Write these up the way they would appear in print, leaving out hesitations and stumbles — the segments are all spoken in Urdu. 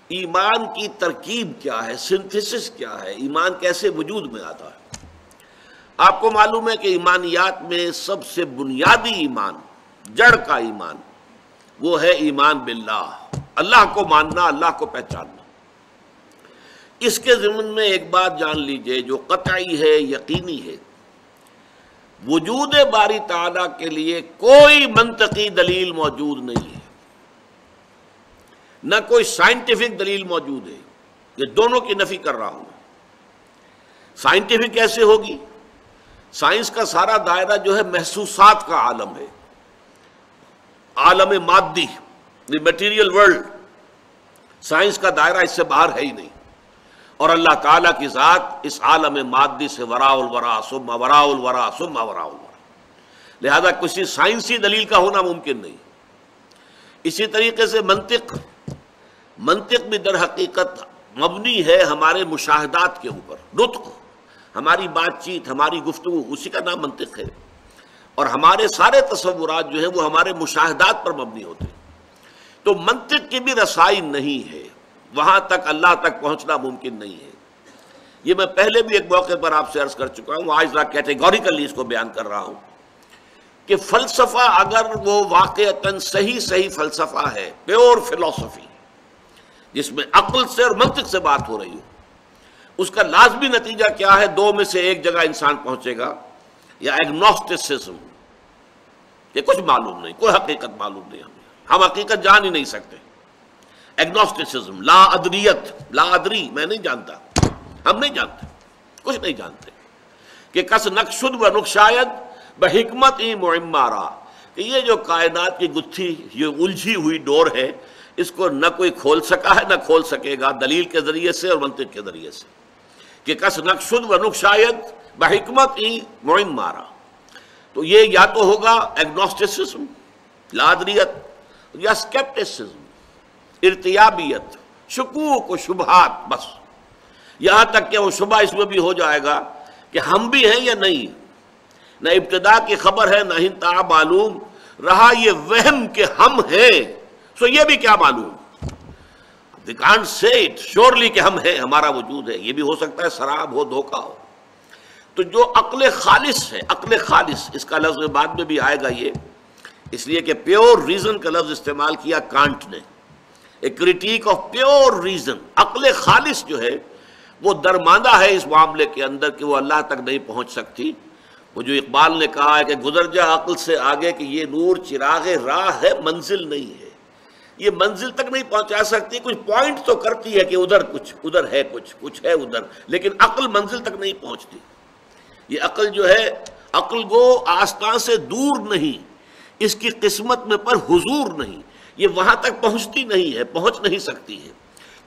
ایمان کی ترکیب کیا ہے، سنتھیسس کیا ہے، ایمان کیسے وجود میں آتا ہے۔ آپ کو معلوم ہے کہ ایمانیات میں سب سے بنیادی ایمان، جڑ کا ایمان، وہ ہے ایمان باللہ، اللہ کو ماننا، اللہ کو پہچاننا۔ اس کے ضمن میں ایک بات جان لیجئے جو قطعی ہے، یقینی ہے، وجود باری تعالیٰ کے لیے کوئی منطقی دلیل موجود نہیں ہے، نہ کوئی سائنٹیفک دلیل موجود ہے۔ یہ دونوں کی نفی کر رہا ہوں۔ سائنٹیفک کیسے ہوگی؟ سائنس کا سارا دائرہ جو ہے محسوسات کا عالم ہے، عالم مادی، دی میٹیریل ورلڈ۔ سائنس کا دائرہ اس سے باہر ہے ہی نہیں، اور اللہ تعالیٰ کی ذات اس عالم مادی سے وراء الورا ثم وراء الورا ثم وراء الورا، لہذا کسی سائنسی دلیل کا ہونا ممکن نہیں۔ اسی طریقے سے منطق بھی در حقیقت مبنی ہے ہمارے مشاہدات کے اوپر، نطق، ہماری بات چیت، ہماری گفتگو، اسی کا نام منطق ہے، اور ہمارے سارے تصورات جو ہیں وہ ہمارے مشاہدات پر مبنی ہوتے ہیں۔ تو منطق کی بھی رسائی نہیں ہے، وہاں تک اللہ تک پہنچنا ممکن نہیں ہے۔ یہ میں پہلے بھی ایک موقع پر آپ سے عرض کر چکا ہوں، آج ذرا کیٹیگوریکلی اس کو بیان کر رہا ہوں کہ فلسفہ اگر وہ واقعتاً صحیح فلسفہ ہے، پیور فلسفی، جس میں عقل سے اور منطق سے بات ہو رہی ہو، اس کا لازمی نتیجہ کیا ہے؟ دو میں سے ایک جگہ انسان پہنچے گا، یا ایگنوسٹسزم، کہ کچھ معلوم نہیں، کوئی حقیقت معلوم نہیں، ہم حقیقت جان ہی نہیں سکتے۔ ایگنوسٹسزم، لا ادریت، لا ادری، میں نہیں جانتا، ہم نہیں جانتے، کچھ نہیں جانتے، کہ کس نقشد و نقشاید بحکمت معمارا، کہ یہ جو کائنات کی گتھی، یہ الجھی ہوئی ڈور ہے، اس کو نہ کوئی کھول سکا ہے نہ کھول سکے گا دلیل کے ذریعے سے اور منطق کے ذریعے سے، کہ کس نقشد و نقشاید بحکمت معمارا۔ تو یہ یا تو ہوگا ایگنوسٹسزم، لا ادریت، یا اسکیپٹسزم، ارتیابیت، شکوک و شبہات، بس یہاں تک کہ وہ شبہ اس میں بھی ہو جائے گا کہ ہم بھی ہیں یا نہیں، نہ ابتدا کی خبر ہے نہ انتہا معلوم، رہا یہ وہم کہ ہم ہیں، سو یہ بھی کیا معلوم، we can't say it surely کہ ہم ہیں، ہمارا وجود ہے، یہ بھی ہو سکتا ہے سراب ہو، دھوکہ ہو۔ تو جو عقل خالص ہے، عقل خالص، اس کا لفظ بعد میں بھی آئے گا، یہ اس لیے کہ پیور ریزن کا لفظ استعمال کیا کانٹ نے، ایک کریٹیک آف پیور ریزن۔ عقل خالص جو ہے وہ درماندہ ہے اس معاملے کے اندر کہ وہ اللہ تک نہیں پہنچ سکتی۔ وہ جو اقبال نے کہا ہے کہ گزر جا عقل سے آگے کہ یہ نور چراغ راہ ہے، منزل نہیں ہے، یہ منزل تک نہیں پہنچا سکتی، کچھ پوائنٹ تو کرتی ہے کہ ادھر کچھ، ادھر ہے کچھ ہے ادھر، لیکن عقل منزل تک نہیں پہنچتی۔ یہ عقل جو ہے، عقل گو آستان سے دور نہیں، اس کی قسمت میں پر حضور نہیں، یہ وہاں تک پہنچتی نہیں ہے، پہنچ نہیں سکتی ہے۔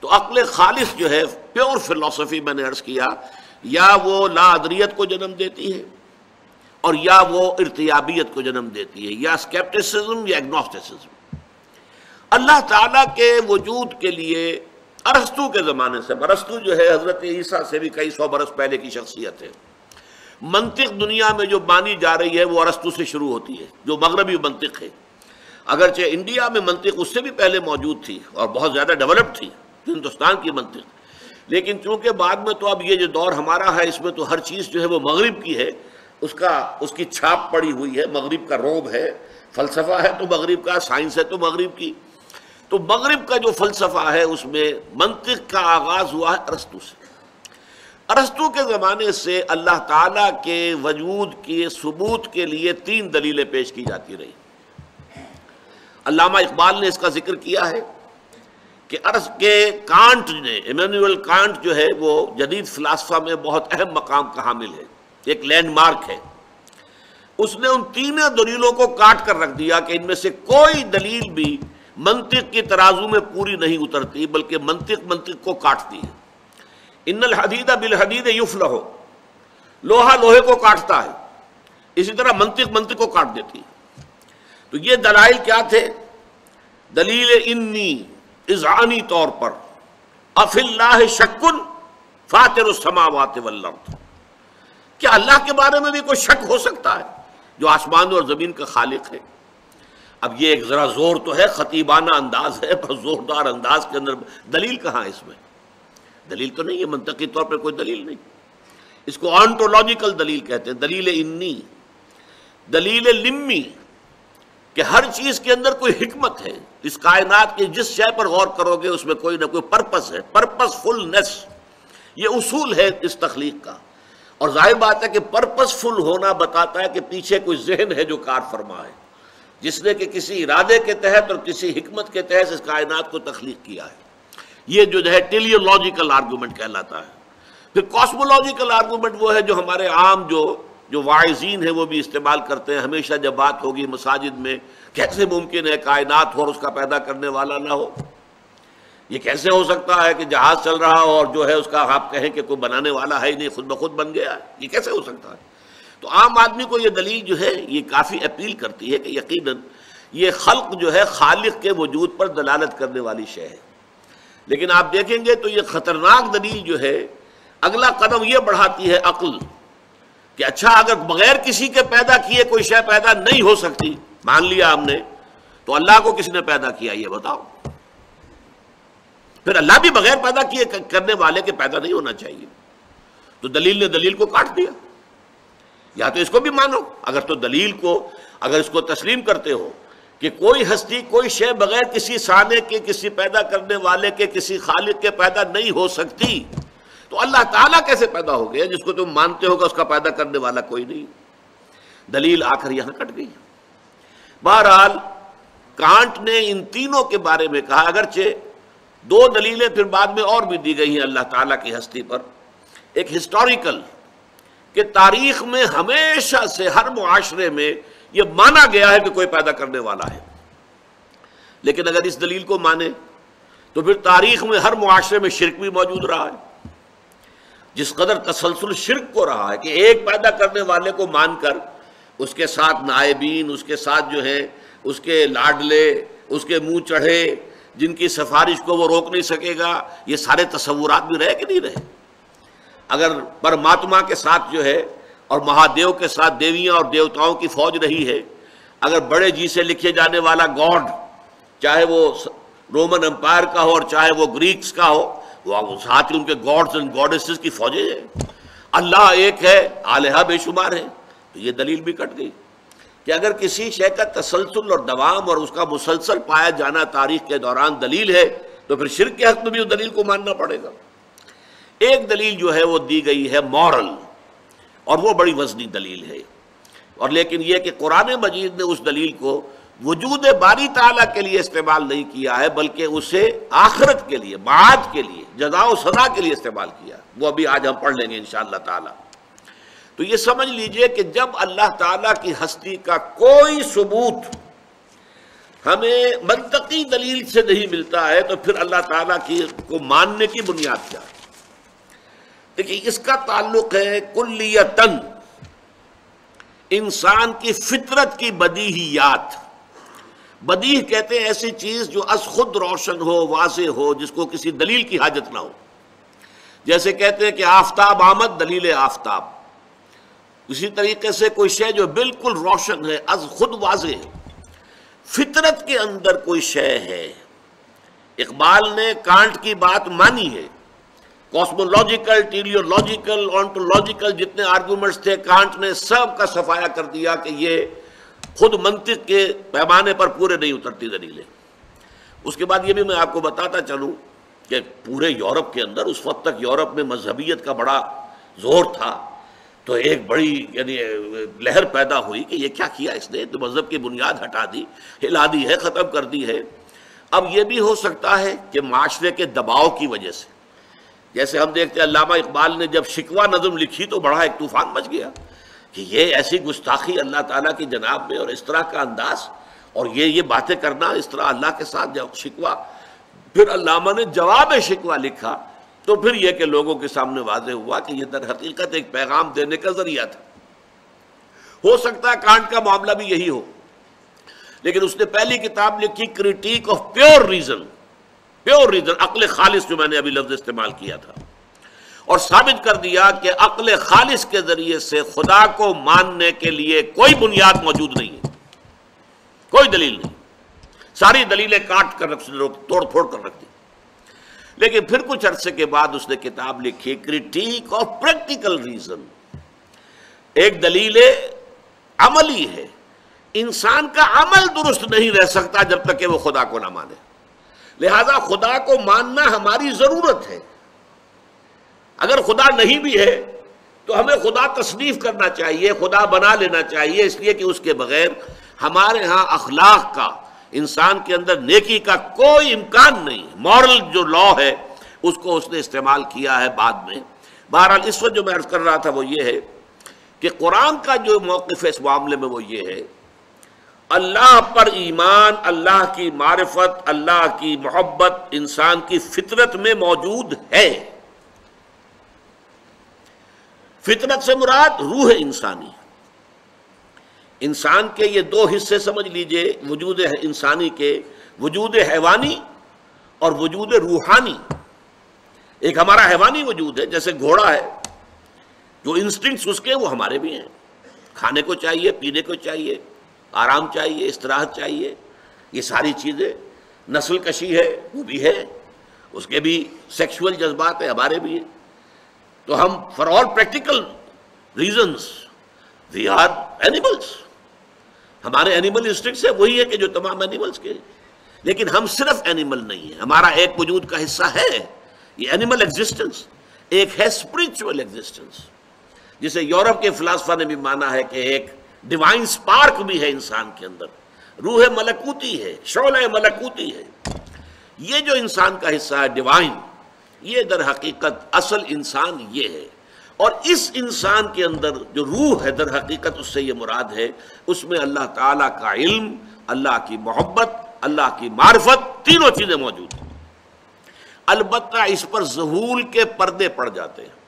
تو عقل خالص جو ہے، پیور فلسفی، میں نے عرض کیا، یا وہ لا ادریت کو جنم دیتی ہے اور یا وہ ارتیابیت کو جنم دیتی ہے، یا اسکیپٹسزم یا ایگنوسٹسزم۔ اللہ تعالیٰ کے وجود کے لیے ارسطو کے زمانے سے، ارسطو جو ہے حضرت عیسیٰ سے بھی کئی سو برس پہلے کی شخصیت ہے، منطق دنیا میں جو مانی جا رہی ہے وہ ارسطو سے شروع ہوتی ہے، جو مغربی منطق ہے۔ اگرچہ انڈیا میں منطق اس سے بھی پہلے موجود تھی اور بہت زیادہ ڈیولپ تھی، ہندوستان کی منطق، لیکن چونکہ بعد میں تو اب یہ جو دور ہمارا ہے، اس میں تو ہر چیز جو ہے وہ مغرب کی ہے، اس کی چھاپ پڑی ہوئی ہے، مغرب کا روب ہے، فلسفہ ہے تو مغرب کا، سائنس ہے تو مغرب کی۔ تو مغرب کا جو فلسفہ ہے اس میں منطق کا آغاز ہوا ہے ارسطو سے۔ ارسطو کے زمانے سے اللہ تعالیٰ کے وجود کے ثبوت کے لیے 3 دلیلیں پیش کی جاتی رہی۔ علامہ اقبال نے اس کا ذکر کیا ہے کہ کانٹ نے، ایمینوئل کانٹ جو ہے وہ جدید فلسفہ میں بہت اہم مقام کا حامل ہے، ایک لینڈ مارک ہے۔ اس نے ان 3 دلیلوں کو کاٹ کر رکھ دیا کہ ان میں سے کوئی دلیل بھی منطق کی ترازو میں پوری نہیں اترتی، بلکہ منطق کو کاٹتی ہے۔ ان الحدید بالحدید یفلح، لوہا لوہے کو کاٹتا ہے، اسی طرح منطق کو کاٹ دیتی ہے۔ تو یہ دلائل کیا تھے؟ دلیل انی، اذعانی طور پر، افی اللہ شک فاطر السماوات والارض، کیا اللہ کے بارے میں بھی کوئی شک ہو سکتا ہے جو آسمان اور زمین کا خالق ہے؟ اب یہ ایک ذرا زور تو ہے، خطیبانہ انداز ہے، پر زوردار انداز کے اندر دلیل کہاں ہے اس میں؟ دلیل تو نہیں ہے، منطقی طور پر کوئی دلیل نہیں. اس کو آنٹولوجیکل دلیل کہتے ہیں، دلیل انی، دلیل لمی، کہ ہر چیز کے اندر کوئی حکمت ہے. اس کائنات کی جس شے پر غور کرو گے اس میں کوئی نہ کوئی پرپس ہے، پرپس فلنس، یہ اصول ہے اس تخلیق کا. اور ظاہر بات ہے کہ پرپس فل ہونا بتاتا ہے کہ پیچھے کوئی ذہن ہے جو کار فرما ہے، جس نے کہ کسی ارادے کے تحت اور کسی حکمت کے تحت اس کائنات کو تخلیق کیا ہے. یہ جو ہے ٹیلیولوجیکل آرگومنٹ کہلاتا ہے. پھر کاسمولوجیکل آرگومنٹ وہ ہے جو ہمارے عام جو واعظین ہیں وہ بھی استعمال کرتے ہیں. ہمیشہ جب بات ہوگی مساجد میں، کیسے ممکن ہے کائنات ہو اور اس کا پیدا کرنے والا نہ ہو؟ یہ کیسے ہو سکتا ہے کہ جہاز چل رہا ہو اور جو ہے اس کا آپ کہیں کہ کوئی بنانے والا ہے ہی نہیں، خود بخود بن گیا ہے؟ یہ کیسے ہو سکتا ہے؟ تو عام آدمی کو یہ دلیل جو ہے یہ کافی اپیل کرتی ہے کہ یقیناً یہ خلق جو ہے خالق کے وجود پر دلالت کرنے والی شے ہے. لیکن آپ دیکھیں گے تو یہ خطرناک دلیل جو ہے اگلا قدم یہ بڑھاتی ہے عقل، کہ اچھا اگر بغیر کسی کے پیدا کیے کوئی شے پیدا نہیں ہو سکتی، مان لیا ہم نے، تو اللہ کو کس نے پیدا کیا یہ بتاؤ؟ پھر اللہ بھی بغیر پیدا کیے کرنے والے کے پیدا نہیں ہونا چاہیے. تو دلیل نے دلیل کو کاٹ دیا. یا تو اس کو بھی مانو، اگر تو دلیل کو اگر اس کو تسلیم کرتے ہو کہ کوئی ہستی کوئی شے بغیر کسی صانع کے، کسی پیدا کرنے والے کے، کسی خالق کے پیدا نہیں ہو سکتی، تو اللہ تعالیٰ کیسے پیدا ہو گیا جس کو تم مانتے ہو کہ اس کا پیدا کرنے والا کوئی نہیں؟ دلیل آ کر یہاں کٹ گئی. بہرحال کانٹ نے ان تینوں کے بارے میں کہا، اگرچہ دو دلیلیں پھر بعد میں اور بھی دی گئی ہیں اللہ تعالیٰ کی ہستی پر. ایک ہسٹوریکل، کہ تاریخ میں ہمیشہ سے ہر معاشرے میں یہ مانا گیا ہے کہ کوئی پیدا کرنے والا ہے. لیکن اگر اس دلیل کو مانے تو پھر تاریخ میں ہر معاشرے میں شرک بھی موجود رہا ہے. جس قدر تسلسل شرک کو رہا ہے کہ ایک پیدا کرنے والے کو مان کر اس کے ساتھ نائبین، اس کے ساتھ جو ہے اس کے لاڈلے، اس کے منہ چڑھے، جن کی سفارش کو وہ روک نہیں سکے گا، یہ سارے تصورات بھی رہے کہ نہیں رہے؟ اگر پرماتما کے ساتھ جو ہے اور مہادیو کے ساتھ دیویاں اور دیوتاؤں کی فوج رہی ہے، اگر بڑے جی سے لکھے جانے والا گاڈ، چاہے وہ رومن امپائر کا ہو اور چاہے وہ گریکس کا ہو، وہ ساتھ ہی ان کے گاڈز اینڈ گاڈیسز کی فوجیں ہیں. اللہ ایک ہے، آلہہ بے شمار ہیں. تو یہ دلیل بھی کٹ گئی کہ اگر کسی شے کا تسلسل اور دوام اور اس کا مسلسل پایا جانا تاریخ کے دوران دلیل ہے تو پھر شرک کے حق میں بھی اس دلیل کو ماننا پڑے گا. ایک دلیل جو ہے وہ دی گئی ہے مورل، اور وہ بڑی وزنی دلیل ہے. اور لیکن یہ کہ قرآن مجید نے اس دلیل کو وجود باری تعالیٰ کے لیے استعمال نہیں کیا ہے، بلکہ اسے آخرت کے لیے، معاد کے لیے، جزا و سزا کے لیے استعمال کیا. وہ ابھی آج ہم پڑھ لیں گے انشاءاللہ تعالیٰ. تو یہ سمجھ لیجئے کہ جب اللہ تعالیٰ کی ہستی کا کوئی ثبوت ہمیں منطقی دلیل سے نہیں ملتا ہے تو پھر اللہ تعالیٰ کی کو ماننے کی بنیاد کیا ہے؟ دیکھیے اس کا تعلق ہے کلیتاً انسان کی فطرت کی بدیہیات. بدیہ کہتے ہیں ایسی چیز جو از خود روشن ہو، واضح ہو، جس کو کسی دلیل کی حاجت نہ ہو. جیسے کہتے ہیں کہ آفتاب آمد، دلیل آفتاب. اسی طریقے سے کوئی شے جو بالکل روشن ہے، از خود واضح ہے. فطرت کے اندر کوئی شے ہے. اقبال نے کانٹ کی بات مانی ہے. کاسمولوجیکل، ٹیلیولوجیکل، آنٹولوجیکل جتنے آرگومنٹس تھے کانٹ نے سب کا صفایا کر دیا کہ یہ خود منطق کے پیمانے پر پورے نہیں اترتی دلیلیں. اس کے بعد یہ بھی میں آپ کو بتاتا چلوں کہ پورے یورپ کے اندر اس وقت تک یورپ میں مذہبیت کا بڑا زور تھا، تو ایک بڑی یعنی لہر پیدا ہوئی کہ یہ کیا کیا اس نے، تو مذہب کی بنیاد ہٹا دی، ہلا دی ہے، ختم کر دی ہے. اب یہ بھی ہو سکتا ہے کہ معاشرے کے دباؤ کی وجہ سے، جیسے ہم دیکھتے ہیں علامہ اقبال نے جب شکوہ نظم لکھی تو بڑا ایک طوفان مچ گیا کہ یہ ایسی گستاخی اللہ تعالیٰ کی جناب میں، اور اس طرح کا انداز، اور یہ باتیں کرنا اس طرح اللہ کے ساتھ. جب شکوہ، پھر علامہ نے جواب شکوہ لکھا تو پھر یہ کہ لوگوں کے سامنے واضح ہوا کہ یہ در حقیقت ایک پیغام دینے کا ذریعہ تھا. ہو سکتا ہے کانٹ کا معاملہ بھی یہی ہو، لیکن اس نے پہلی کتاب لکھی critique of pure reason, pure reason, عقل خالص، جو میں نے ابھی لفظ استعمال کیا تھا، اور ثابت کر دیا کہ عقل خالص کے ذریعے سے خدا کو ماننے کے لیے کوئی بنیاد موجود نہیں ہے، کوئی دلیل نہیں، ساری دلیلیں کاٹ کر توڑ پھوڑ کر رکھ دی۔ لیکن پھر کچھ عرصے کے بعد اس نے کتاب لکھی کرٹیک آف پریکٹیکل ریزن۔ ایک دلیل عملی ہے، انسان کا عمل درست نہیں رہ سکتا جب تک کہ وہ خدا کو نہ مانے، لہذا خدا کو ماننا ہماری ضرورت ہے۔ اگر خدا نہیں بھی ہے تو ہمیں خدا تصنیف کرنا چاہیے، خدا بنا لینا چاہیے، اس لیے کہ اس کے بغیر ہمارے ہاں اخلاق کا، انسان کے اندر نیکی کا کوئی امکان نہیں۔ مورل جو لا ہے اس کو اس نے استعمال کیا ہے بعد میں۔ بہرحال اس وقت جو میں عرض کر رہا تھا وہ یہ ہے کہ قرآن کا جو موقف ہے اس معاملے میں وہ یہ ہے، اللہ پر ایمان، اللہ کی معرفت، اللہ کی محبت انسان کی فطرت میں موجود ہے۔ فطرت سے مراد روح انسانی، انسان کے یہ دو حصے سمجھ لیجئے وجود انسانی کے، وجود حیوانی اور وجود روحانی۔ ایک ہمارا حیوانی وجود ہے، جیسے گھوڑا ہے، جو انسٹنکٹس اس کے وہ ہمارے بھی ہیں، کھانے کو چاہیے، پینے کو چاہیے، آرام چاہیے، استراحت چاہیے، یہ ساری چیزیں، نسل کشی ہے وہ بھی ہے، اس کے بھی سیکشول جذبات ہیں، ہمارے بھی ہیں۔ تو ہم for all practical reasons we are animals, ہمارے اینیمل انسٹنکٹس ہیں وہی ہے کہ جو تمام اینیملس کے، لیکن ہم صرف اینیمل نہیں ہیں، ہمارا ایک وجود کا حصہ ہے یہ اینیمل ایگزسٹنس، ایک ہے اسپرچول ایگزسٹنس، جسے یورپ کے فلاسفہ نے بھی مانا ہے کہ ایک ڈیوائن سپارک بھی ہے انسان کے اندر، روح ملکوتی ہے، شعلہ ملکوتی ہے۔ یہ جو انسان کا حصہ ہے ڈیوائن، یہ در حقیقت اصل انسان یہ ہے، اور اس انسان کے اندر جو روح ہے در حقیقت اس سے یہ مراد ہے، اس میں اللہ تعالیٰ کا علم، اللہ کی محبت، اللہ کی معرفت، تینوں چیزیں موجود ہیں۔ البتہ اس پر ظہول کے پردے پڑ جاتے ہیں،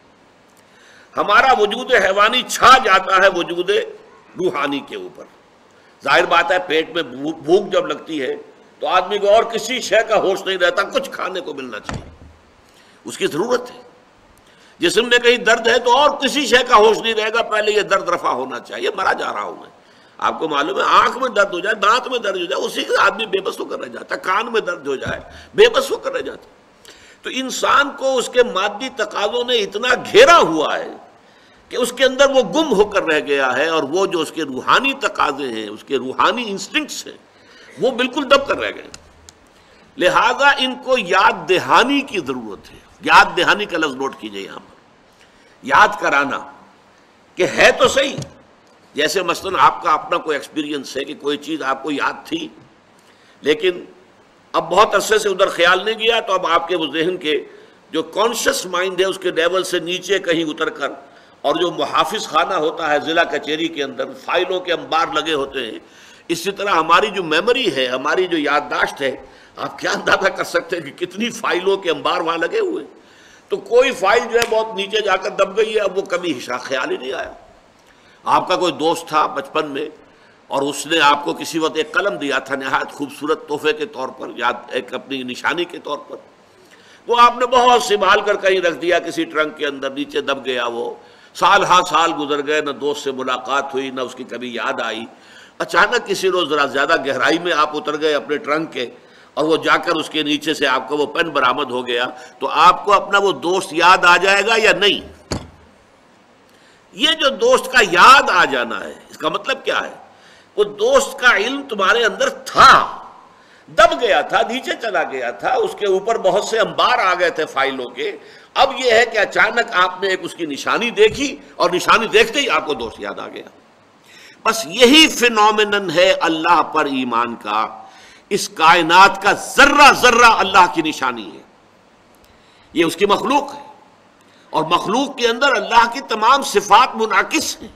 ہمارا وجود حیوانی چھا جاتا ہے وجود روحانی کے اوپر۔ ظاہر بات ہے پیٹ میں بھوک جب لگتی ہے تو آدمی کو اور کسی شے کا ہوش نہیں رہتا، کچھ کھانے کو ملنا چاہیے، اس کی ضرورت ہے۔ جسم میں کہیں درد ہے تو اور کسی شے کا ہوش نہیں رہے گا، پہلے یہ درد رفع ہونا چاہیے، مرا جا رہا ہوں میں۔ آپ کو معلوم ہے آنکھ میں درد ہو جائے، دانت میں درد ہو جائے، اسی سے آدمی بے بس ہو کر رہ جاتا ہے، کان میں درد ہو جائے بے بس ہو کر رہ جاتا ہے۔ تو انسان کو اس کے مادی تقاضوں نے اتنا گھیرا ہوا ہے کہ اس کے اندر وہ گم ہو کر رہ گیا ہے، اور وہ جو اس کے روحانی تقاضے ہیں، اس کے روحانی انسٹنکٹس ہیں، وہ بالکل دب کر رہ گئے۔ لہذا ان کو یاد دہانی کی ضرورت ہے۔ یاد دہانی کا لفظ نوٹ کیجئے یہاں پر، یاد کرانا کہ ہے تو صحیح، جیسے مثلا آپ کا اپنا کوئی ایکسپیرینس ہے کہ کوئی چیز آپ کو یاد تھی لیکن اب بہت عرصے سے ادھر خیال نہیں گیا، تو اب آپ کے وہ ذہن کے جو کانشس مائنڈ ہے اس کے لیول سے نیچے کہیں اتر کر، اور جو محافظ خانہ ہوتا ہے ضلع کچہری کے اندر فائلوں کے انبار لگے ہوتے ہیں، اسی طرح ہماری جو میموری ہے، ہماری جو یادداشت ہے، آپ کیا اندازہ کر سکتے ہیں کہ کتنی فائلوں کے انبار وہاں لگے ہوئے، تو کوئی فائل جو ہے بہت نیچے جا کر دب گئی ہے، اب وہ کبھی خیال ہی نہیں آیا۔ آپ کا کوئی دوست تھا بچپن میں اور اس نے آپ کو کسی وقت ایک قلم دیا تھا نہایت خوبصورت تحفے کے طور پر، یاد ایک اپنی نشانی کے طور پر، وہ آپ نے بہت سنبھال کر کہیں رکھ دیا کسی ٹرنک کے اندر، نیچے دب گیا وہ، سال ہاں سال گزر گئے، نہ دوست سے ملاقات ہوئی، نہ اس کی کبھی یاد آئی۔ اچانک کسی روز ذرا زیادہ گہرائی میں آپ اتر گئے اپنے ٹرنک کے، اور وہ جا کر اس کے نیچے سے آپ کو وہ پین برآمد ہو گیا، تو آپ کو اپنا وہ دوست یاد آ جائے گا یا نہیں؟ یہ جو دوست کا یاد آ جانا ہے، اس کا مطلب کیا ہے؟ وہ دوست کا علم تمہارے اندر تھا، دب گیا تھا، نیچے چلا گیا تھا، اس کے اوپر بہت سے انبار آ گئے تھے فائلوں کے، اب یہ ہے کہ اچانک آپ نے ایک اس کی نشانی دیکھی، اور نشانی دیکھتے ہی آپ کو دوست یاد آ گیا۔ بس یہی فینومینن ہے اللہ پر ایمان کا، اس کائنات کا ذرہ ذرہ اللہ کی نشانی ہے، یہ اس کی مخلوق ہے، اور مخلوق کے اندر اللہ کی تمام صفات منعکس ہیں۔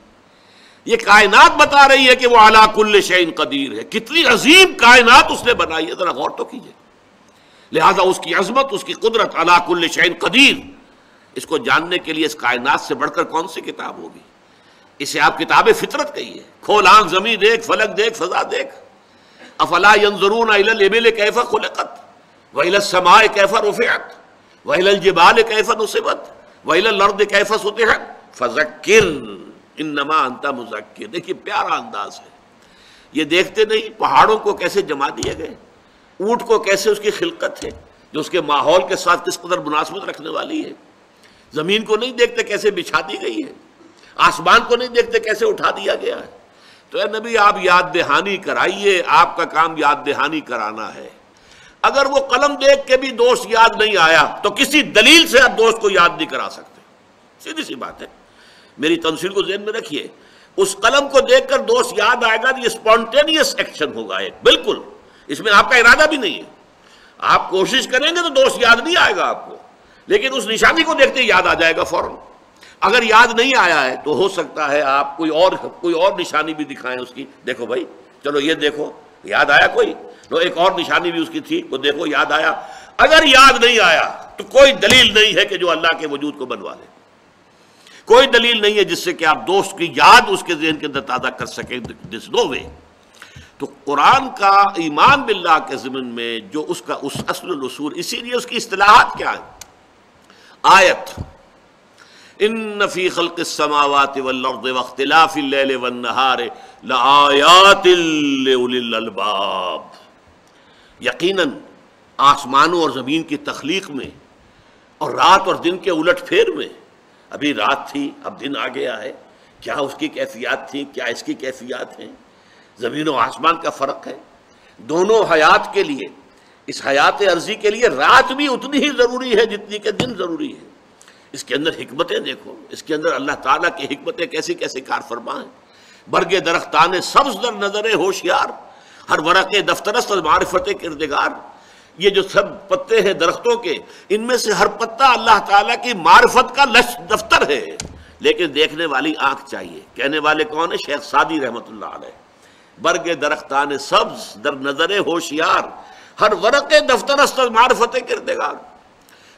یہ کائنات بتا رہی ہے کہ وہ علی کل شیء قدیر ہے، کتنی عظیم کائنات اس نے بنائی ہے، ذرا غور تو کیجئے۔ لہذا اس کی عظمت، اس کی قدرت، علی کل شیء قدیر، اس کو جاننے کے لیے اس کائنات سے بڑھ کر کون سی کتاب ہوگی؟ اسے آپ کتاب فطرت کہیے۔ کھول آنکھ، زمین دیکھ، فلک دیکھ، فضا دیکھ۔ افلا ينظرون الى الابل كيف خلقت والى السماء كيف رفعت والى الجبال كيف نصبت والى الارض كيف سطحت فذكر انما انت مذکر۔ دیکھیے پیارا انداز ہے، یہ دیکھتے نہیں پہاڑوں کو کیسے جما دیے گئے، اونٹ کو کیسے اس کی خلقت ہے جو اس کے ماحول کے ساتھ کس قدر مناسبت رکھنے والی ہے، زمین کو نہیں دیکھتے کیسے بچھا دی گئی ہے، آسمان کو نہیں دیکھتے کیسے اٹھا دیا گیا ہے۔ تو اے نبی آپ یاد دہانی کرائیے، آپ کا کام یاد دہانی کرانا ہے۔ اگر وہ قلم دیکھ کے بھی دوست یاد نہیں آیا تو کسی دلیل سے آپ دوست کو یاد نہیں کرا سکتے، سیدھی سی بات ہے۔ میری تنصیل کو ذہن میں رکھیے، اس قلم کو دیکھ کر دوست یاد آئے گا، یہ اسپونٹینیس ایکشن ہوگا ایک، بالکل اس میں آپ کا ارادہ بھی نہیں ہے۔ آپ کوشش کریں گے تو دوست یاد نہیں آئے گا آپ کو، لیکن اس نشانی کو دیکھتے ہی یاد آ جائے گا فوراً۔ اگر یاد نہیں آیا ہے تو ہو سکتا ہے آپ کوئی اور نشانی بھی دکھائیں اس کی، دیکھو بھائی چلو یہ دیکھو یاد آیا کوئی، تو ایک اور نشانی بھی اس کی تھی وہ دیکھو یاد آیا۔ اگر یاد نہیں آیا تو کوئی دلیل نہیں ہے کہ جو اللہ کے وجود کو بنوا لے، کوئی دلیل نہیں ہے جس سے کہ آپ دوست کی یاد اس کے ذہن کے اندر تازہ کر سکیں، دس نو وے۔ تو قرآن کا ایمان باللہ کے ضمن میں جو اس کا اس اصل الاصول، اسی لیے اس کی اصطلاحات کیا ہیں؟ آیت ان فی خلق السماوات والارض واختلاف اللیل والنہار لآیات لأولی الالباب، یقیناً آسمانوں اور زمین کی تخلیق میں اور رات اور دن کے الٹ پھیر میں، ابھی رات تھی اب دن آ گیا ہے، کیا اس کی کیفیات تھی، کیا اس کی کیفیات ہیں، زمین و آسمان کا فرق ہے۔ دونوں حیات کے لیے، اس حیات عرضی کے لیے رات بھی اتنی ہی ضروری ہے جتنی کہ دن ضروری ہے۔ اس کے اندر حکمتیں دیکھو، اس کے اندر اللہ تعالیٰ کی حکمتیں کیسی کیسی کار فرما ہیں۔ برگ درختان سبز در نظر ہوشیار، ہر ورق دفترست معرفت کردگار، یہ جو سب پتے ہیں درختوں کے، ان میں سے ہر پتا اللہ تعالیٰ کی معرفت کا دفتر ہے، لیکن دیکھنے والی آنکھ چاہیے۔ کہنے والے کون ہیں؟ شیخ سعدی رحمۃ اللہ علیہ۔ برگ درختان سبز در نظر ہوشیار، ہر ورق دفترست معرفت کردگار۔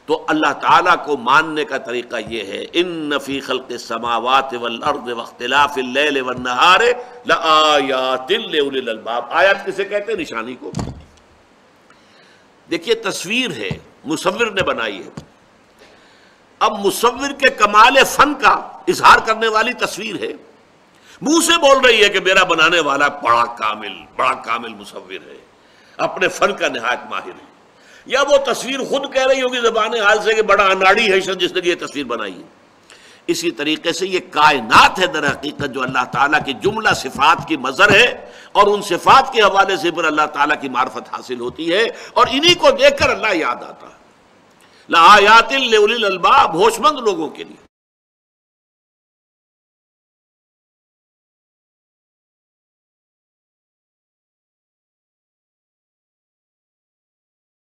تو اللہ تعالیٰ کو ماننے کا طریقہ یہ ہے، ان فی خلق السماوات والارض واختلاف اللیل والنہار لآیات لأولی الالباب۔ آیات کسے کہتے ہیں؟ نشانی کو۔ دیکھیے تصویر ہے، مصور نے بنائی ہے، اب مصور کے کمال فن کا اظہار کرنے والی تصویر ہے، منہ سے بول رہی ہے کہ میرا بنانے والا بڑا کامل مصور ہے، اپنے فن کا نہایت ماہر ہے، یا وہ تصویر خود کہہ رہی ہوگی زبان حال سے کہ بڑا اناڑی ہے جس نے یہ تصویر بنائی ہے۔ اسی طریقے سے یہ کائنات ہے در حقیقت جو اللہ تعالیٰ کی جملہ صفات کی مظہر ہے، اور ان صفات کے حوالے سے پھر اللہ تعالیٰ کی معرفت حاصل ہوتی ہے، اور انہی کو دیکھ کر اللہ یاد آتا ہے۔ لآیات لأولی الالباب، ہوش مند لوگوں کے لیے۔